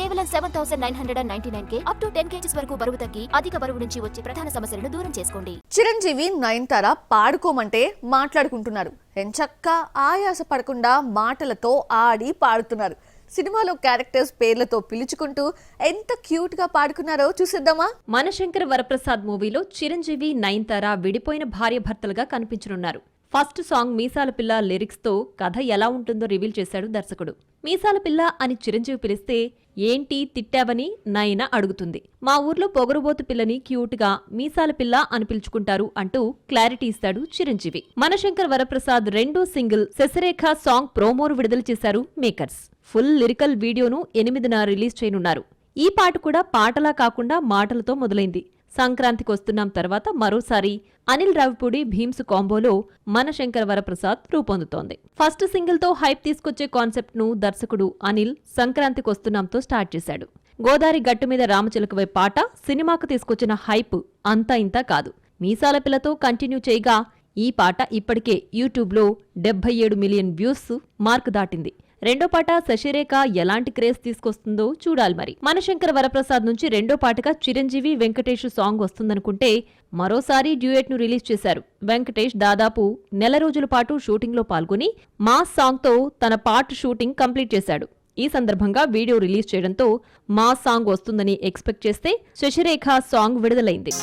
కేవలం 7999K up to 10 kgs వరకు బరువు తగ్గి అధిక బరువు నుంచి వచ్చే ప్రధాన సమస్యలను దూరం చేసుకోండి. చిరంజీవి నయనతార పాడుకోమంటే మాట్లాడుకుంటున్నారు. ఎంచక్క ఆయాస పడకుండా మాటలతో ఆడి పాడుతున్నారు. సినిమాలో క్యారెక్టర్స్ పేర్లతో పిలుచుకుంటూ ఎంత క్యూట్ గా పాడుకున్నారో చూసేద్దామా. మనశంకర వరప్రసాద్ మూవీలో చిరంజీవి నయనతార విడిపోయిన భార్యాభర్తలుగా కనిపించనున్నారు. ఫస్ట్ సాంగ్ మీసాల పిల్ల లిరిక్స్ తో కథ ఎలా ఉంటుందో రివీల్ చేశాడు దర్శకుడు. మీసాల పిల్ల అని చిరంజీవి పిలిస్తే ఏంటి తిట్టావని నయన అడుగుతుంది. మా ఊర్లో పొగరుబోతు పిల్లని క్యూట్ గా మీసాల పిల్ల అని పిలుచుకుంటారు అంటూ క్లారిటీ ఇస్తాడు చిరంజీవి. మనశంకర్ వరప్రసాద్ రెండో సింగిల్ శశిరేఖ సాంగ్ ప్రోమోను విడుదల చేశారు మేకర్స్. ఫుల్ లిరికల్ వీడియోను 8న రిలీజ్ చేయనున్నారు. ఈ పాట కూడా పాటలా కాకుండా మాటలతో మొదలైంది. సంక్రాంతికి వస్తున్నాం తర్వాత మరోసారి అనిల్ రావిపూడి భీమ్స్ కాంబోలో మనశంకర వరప్రసాద్ రూపొందుతోంది. ఫస్ట్ సింగిల్ తో హైప్ తీసుకొచ్చే కాన్సెప్ట్ ను దర్శకుడు అనిల్ సంక్రాంతికి వస్తున్నాంతో స్టార్ట్ చేశాడు. గోదావరి గట్టు మీద రామచిలకవై పాట సినిమాకు తీసుకొచ్చిన హైప్ అంతా ఇంతా కాదు. మీసాల పిల్లతో కంటిన్యూ చేయగా ఈ పాట ఇప్పటికే యూట్యూబ్లో 77 మిలియన్ వ్యూస్ మార్క్ దాటింది. రెండో పాట శశిరేఖ ఎలాంటి క్రేజ్ తీసుకొస్తుందో చూడాలి మరి. మనశంకర వరప్రసాద్ నుంచి రెండో పాటగా చిరంజీవి వెంకటేష్ సాంగ్ వస్తుందనుకుంటే మరోసారి డ్యూయెట్ ను రిలీజ్ చేశారు. వెంకటేష్ దాదాపు నెల రోజుల పాటు షూటింగ్ లో పాల్గొని మాస్ సాంగ్ తో తన పార్ట్ షూటింగ్ కంప్లీట్ చేశాడు. ఈ సందర్భంగా వీడియో రిలీజ్ చేయడంతో మాస్ సాంగ్ వస్తుందని ఎక్స్పెక్ట్ చేస్తే శశిరేఖ సాంగ్ విడుదలైంది.